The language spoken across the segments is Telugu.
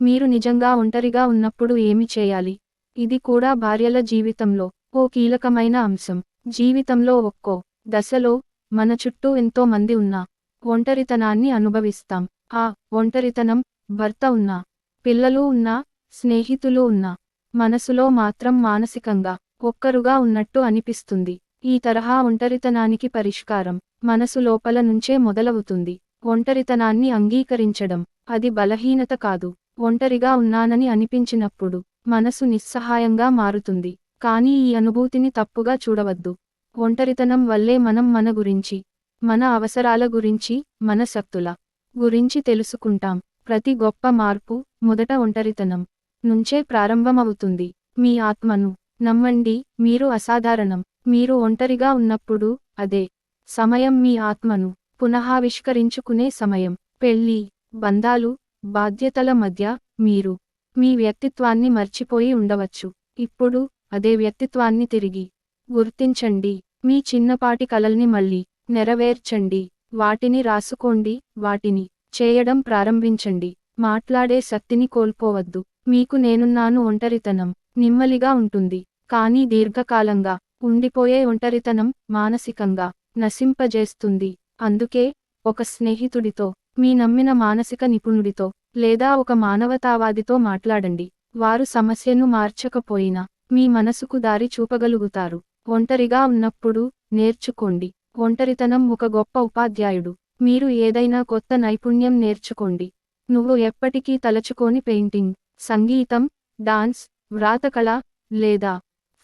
మీరు నిజంగా ఒంటరిగా ఉన్నప్పుడు ఏమి చేయాలి? ఇది కూడా భార్యల జీవితంలో ఓ కీలకమైన అంశం. జీవితంలో ఒక్కో దశలో మన చుట్టూ ఎంతో మంది ఉన్నా ఒంటరితనాన్ని అనుభవిస్తాం. ఆ ఒంటరితనం భర్త ఉన్నా, పిల్లలు ఉన్నా, స్నేహితులు ఉన్నా, మనసులో మాత్రం మానసికంగా ఒక్కరుగా ఉన్నట్టు అనిపిస్తుంది. ఈ తరహా ఒంటరితనానికి పరిష్కారం మనసు లోపల నుంచే మొదలవుతుంది. ఒంటరితనాన్ని అంగీకరించడం, అది బలహీనత కాదు. ఒంటరిగా ఉన్నానని అనిపించినప్పుడు మనసు నిస్సహాయంగా మారుతుంది. కానీ ఈ అనుభూతిని తప్పుగా చూడవద్దు. ఒంటరితనం వల్లే మనం మన గురించి, మన అవసరాల గురించి, మన శక్తుల గురించి తెలుసుకుంటాం. ప్రతి గొప్ప మార్పు మొదట ఒంటరితనం నుంచే ప్రారంభమవుతుంది. మీ ఆత్మను నమ్మండి, మీరు అసాధారణం. మీరు ఒంటరిగా ఉన్నప్పుడు అదే సమయం మీ ఆత్మను పునఃావిష్కరించుకునే సమయం. పెళ్లి, బంధాలు, బాధ్యతల మధ్య మీరు మీ వ్యక్తిత్వాన్ని మర్చిపోయి ఉండవచ్చు. ఇప్పుడు అదే వ్యక్తిత్వాన్ని తిరిగి గుర్తించండి. మీ చిన్నపాటి కలల్ని మళ్ళీ నెరవేర్చండి. వాటిని రాసుకోండి, వాటిని చేయడం ప్రారంభించండి. మాట్లాడే శక్తిని కోల్పోవద్దు. మీకు నేనున్నాను. ఒంటరితనం నెమ్మదిగా ఉంటుంది, కానీ దీర్ఘకాలంగా ఉండిపోయే ఒంటరితనం మానసికంగా నశింపజేస్తుంది. అందుకే ఒక స్నేహితుడితో, మీ నమ్మిన మానసిక నిపుణుడితో లేదా ఒక మానవతావాదితో మాట్లాడండి. వారు సమస్యను మార్చకపోయినా మీ మనసుకు దారి చూపగలుగుతారు. ఒంటరిగా ఉన్నప్పుడు నేర్చుకోండి. ఒంటరితనం ఒక గొప్ప ఉపాధ్యాయుడు. మీరు ఏదైనా కొత్త నైపుణ్యం నేర్చుకోండి. నువ్వు ఎప్పటికీ తలచుకోని పెయింటింగ్, సంగీతం, డాన్స్, వ్రాతకళ లేదా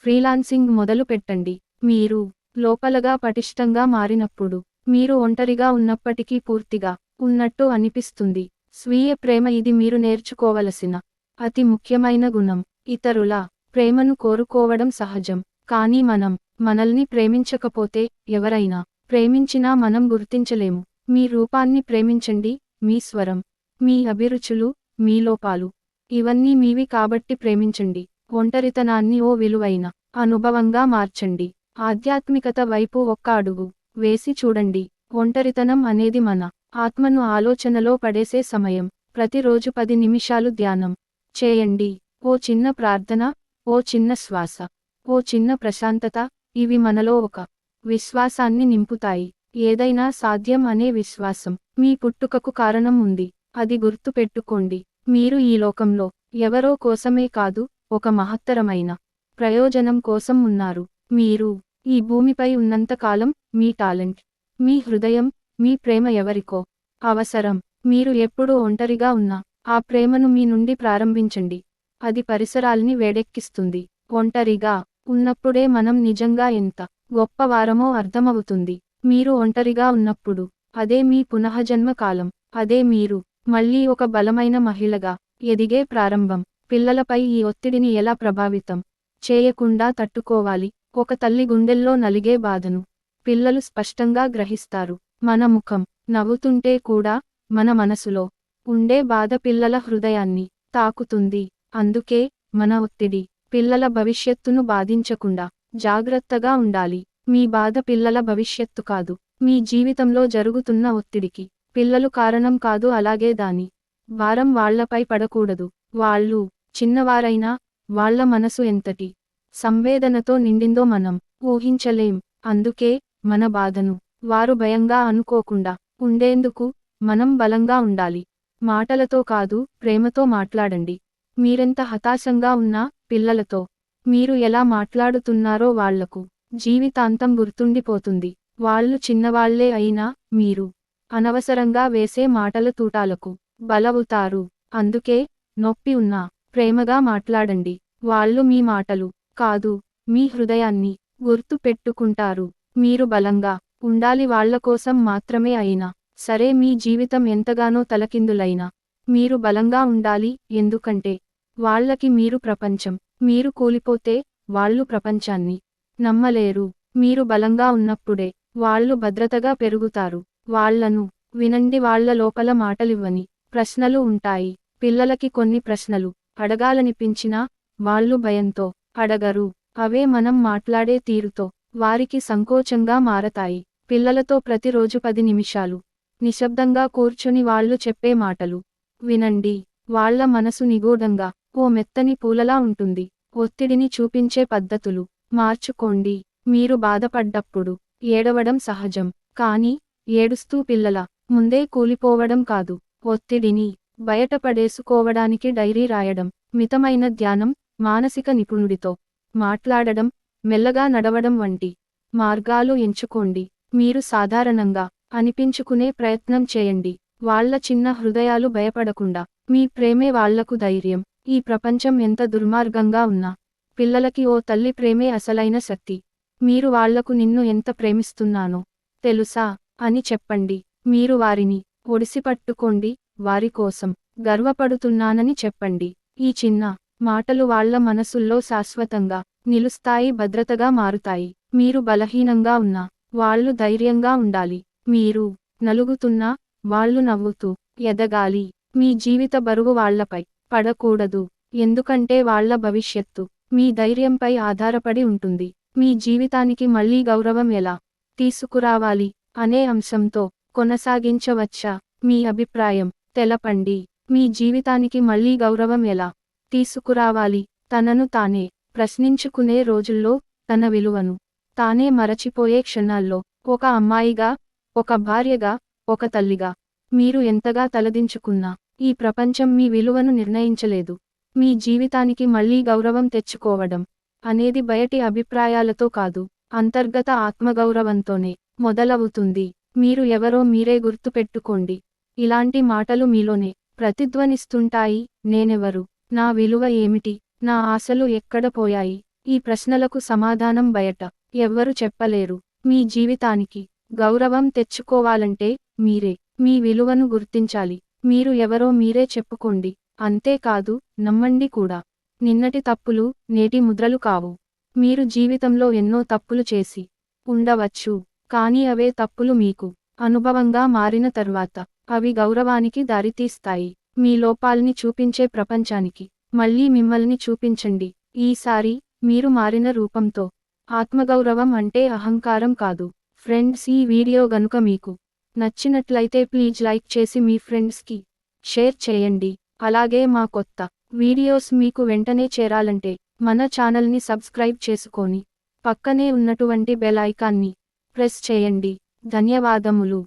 ఫ్రీలాన్సింగ్ మొదలు పెట్టండి. మీరు లోపలగా పటిష్టంగా మారినప్పుడు మీరు ఒంటరిగా ఉన్నప్పటికీ పూర్తిగా ఉన్నట్టు అనిపిస్తుంది. స్వీయ ప్రేమ ఇది మీరు నేర్చుకోవలసిన అతి ముఖ్యమైన గుణం. ఇతరుల ప్రేమను కోరుకోవడం సహజం, కానీ మనం మనల్ని ప్రేమించకపోతే ఎవరైనా ప్రేమించినా మనం గుర్తించలేము. మీ రూపాన్ని ప్రేమించండి, మీ స్వరం, మీ అభిరుచులు, మీ లోపాలు, ఇవన్నీ మీవి కాబట్టి ప్రేమించండి. ఒంటరితనాన్ని ఓ విలువైన అనుభవంగా మార్చండి. ఆధ్యాత్మికత వైపు ఒక్క అడుగు వేసి చూడండి. ఒంటరితనం అనేది మన ఆత్మను ఆలోచనలో పడేసే సమయం. ప్రతిరోజు 10 నిమిషాలు ధ్యానం చేయండి. ఓ చిన్న ప్రార్థన, ఓ చిన్న శ్వాస, ఓ చిన్న ప్రశాంతత, ఇవి మనలో ఒక విశ్వాసాన్ని నింపుతాయి. ఏదైనా సాధ్యం అనే విశ్వాసం. మీ పుట్టుకకు కారణం ఉంది, అది గుర్తు పెట్టుకోండి. మీరు ఈ లోకంలో ఎవరో కోసమే కాదు, ఒక మహత్తరమైన ప్రయోజనం కోసం ఉన్నారు. మీరు ఈ భూమిపై ఉన్నంత కాలం మీ టాలెంట్, మీ హృదయం, మీ ప్రేమ ఎవరికో అవసరం. మీరు ఎప్పుడూ ఒంటరిగా ఉన్నా ఆ ప్రేమను మీ నుండి ప్రారంభించండి. అది పరిసరాల్ని వేడెక్కిస్తుంది. ఒంటరిగా ఉన్నప్పుడే మనం నిజంగా ఎంత గొప్పవారమో అర్థమవుతుంది. మీరు ఒంటరిగా ఉన్నప్పుడు అదే మీ పునఃజన్మ కాలం. అదే మీరు మళ్ళీ ఒక బలమైన మహిళగా ఎదిగే ప్రారంభం. పిల్లలపై ఈ ఒత్తిడిని ఎలా ప్రభావితం చేయకుండా తట్టుకోవాలి? ఒక తల్లి గుండెల్లో నలిగే బాధను పిల్లలు స్పష్టంగా గ్రహిస్తారు. మన ముఖం నవ్వుతుంటే కూడా మన మనసులో ఉండే బాధ పిల్లల హృదయాన్ని తాకుతుంది. అందుకే మన ఒత్తిడి పిల్లల భవిష్యత్తును బాధించకుండా జాగ్రత్తగా ఉండాలి. మీ బాధ పిల్లల భవిష్యత్తు కాదు, మీ జీవితంలో జరుగుతున్న ఒత్తిడికి పిల్లలు కారణం కాదు. అలాగే దాని భారం వాళ్లపై పడకూడదు. వాళ్ళు చిన్నవారైనా వాళ్ళ మనసు ఎంతటి సంవేదనతో నిండిందో మనం ఊహించలేం. అందుకే మన బాధను వారు భయంగా అనుకోకుండా ఉండేందుకు మనం బలంగా ఉండాలి. మాటలతో కాదు, ప్రేమతో మాట్లాడండి. మీరెంత హతాశంగా ఉన్నా పిల్లలతో మీరు ఎలా మాట్లాడుతున్నారో వాళ్లకు జీవితాంతం గుర్తుండిపోతుంది. వాళ్ళు చిన్నవాళ్లే అయినా మీరు అనవసరంగా వేసే మాటల తూటాలకు బలవుతారు. అందుకే నొప్పి ఉన్నా ప్రేమగా మాట్లాడండి. వాళ్ళు మీ మాటలు కాదు, మీ హృదయాన్ని గుర్తు పెట్టుకుంటారు. మీరు బలంగా ఉండాలి, వాళ్ళ కోసం మాత్రమే అయినా సరే. మీ జీవితం ఎంతగానో తలకిందులైనా మీరు బలంగా ఉండాలి. ఎందుకంటే వాళ్ళకి మీరు ప్రపంచం. మీరు కూలిపోతే వాళ్ళు ప్రపంచాన్ని నమ్మలేరు. మీరు బలంగా ఉన్నప్పుడే వాళ్ళు భద్రతగా పెరుగుతారు. వాళ్ళను వినండి, వాళ్ళ లోపల మాటలివ్వని ప్రశ్నలు ఉంటాయి. పిల్లలకి కొన్ని ప్రశ్నలు అడగాలనిపించినా వాళ్ళు భయంతో అడగరు. అవే మనం మాట్లాడే తీరుతో వారికి సంకోచంగా మారతాయి. పిల్లలతో ప్రతిరోజు 10 నిమిషాలు నిశ్శబ్దంగా కూర్చుని వాళ్ళు చెప్పే మాటలు వినండి. వాళ్ళ మనసు నిగూఢంగా ఓ మెత్తని పూలలా ఉంటుంది. ఒత్తిడిని చూపించే పద్ధతులు మార్చుకోండి. మీరు బాధపడ్డప్పుడు ఏడవడం సహజం. కానీ ఏడుస్తూ పిల్లల ముందే కూలిపోవడం కాదు. ఒత్తిడిని బయటపడేసుకోవడానికి డైరీ రాయడం, మితమైన ధ్యానం, మానసిక నిపుణుడితో మాట్లాడడం, మెల్లగా నడవడం వంటి మార్గాలు ఎంచుకోండి. మీరు సాధారణంగా అనిపించుకునే ప్రయత్నం చేయండి. వాళ్ళ చిన్న హృదయాలు భయపడకుండా మీ ప్రేమే వాళ్లకు ధైర్యం. ఈ ప్రపంచం ఎంత దుర్మార్గంగా ఉన్నా పిల్లలకి ఓ తల్లి ప్రేమే అసలైన శక్తి. మీరు వాళ్లకు నిన్ను ఎంత ప్రేమిస్తున్నానో తెలుసా అని చెప్పండి. మీరు వారిని ఒడిసిపట్టుకోండి. వారి కోసం గర్వపడుతున్నానని చెప్పండి. ఈ చిన్న మాటలు వాళ్ళ మనసుల్లో శాశ్వతంగా నిలుస్తాయి, భద్రతగా మారుతాయి. మీరు బలహీనంగా ఉన్నా వాళ్ళు ధైర్యంగా ఉండాలి. మీరు నలుగుతున్నా వాళ్ళు నవ్వుతూ ఎదగాలి. మీ జీవిత బరువు వాళ్లపై పడకూడదు. ఎందుకంటే వాళ్ళ భవిష్యత్తు మీ ధైర్యంపై ఆధారపడి ఉంటుంది. మీ జీవితానికి మళ్లీ గౌరవం ఎలా తీసుకురావాలి అనే అంశంతో కొనసాగించవచ్చా? మీ అభిప్రాయం తెలపండి. మీ జీవితానికి మళ్లీ గౌరవం ఎలా తీసుకురావాలి? తనను తానే ప్రశ్నించుకునే రోజుల్లో తన విలువను తానే మరచిపోయే క్షణాల్లో ఒక అమ్మాయిగా, ఒక భార్యగా, ఒక తల్లిగా మీరు ఎంతగా తలదించుకున్నా ఈ ప్రపంచం మీ విలువను నిర్ణయించలేదు. మీ జీవితానికి మళ్లీ గౌరవం తెచ్చుకోవడం అనేది బయటి అభిప్రాయాలతో కాదు, అంతర్గత ఆత్మగౌరవంతోనే మొదలవుతుంది. మీరు ఎవరో మీరే గుర్తుపెట్టుకోండి. ఇలాంటి మాటలు మీలోనే ప్రతిధ్వనిస్తుంటాయి. నేనెవరు? నా విలువ ఏమిటి? నా ఆశలు ఎక్కడ పోయాయి? ఈ ప్రశ్నలకు సమాధానం బయట ఎవ్వరు చెప్పలేరు. మీ జీవితానికి గౌరవం తెచ్చుకోవాలంటే మీరే మీ విలువను గుర్తించాలి. మీరు ఎవరో మీరే చెప్పుకోండి. అంతేకాదు, నమ్మండి కూడా. నిన్నటి తప్పులు నేటి ముద్రలు కావు. మీరు జీవితంలో ఎన్నో తప్పులు చేసి ఉండవచ్చు. కానీ అవే తప్పులు మీకు అనుభవంగా మారిన తర్వాత అవి గౌరవానికి దారితీస్తాయి. మీ లోపాల్ని చూపించే ప్రపంచానికి మళ్ళీ మిమ్మల్ని చూపించండి. ఈసారి మీరు మారిన రూపంతో. ఆత్మగౌరవం అంటే అహంకారం కాదు. ఫ్రెండ్స్, ఈ వీడియో గనుక మీకు నచ్చినట్లయితే ప్లీజ్ లైక్ చేసి మీ ఫ్రెండ్స్కి షేర్ చేయండి. అలాగే మా కొత్త వీడియోస్ మీకు వెంటనే చేరాలంటే మన ఛానల్ని సబ్స్క్రైబ్ చేసుకొని పక్కనే ఉన్నటువంటి బెల్ ఐకాన్ని ప్రెస్ చేయండి. ధన్యవాదములు.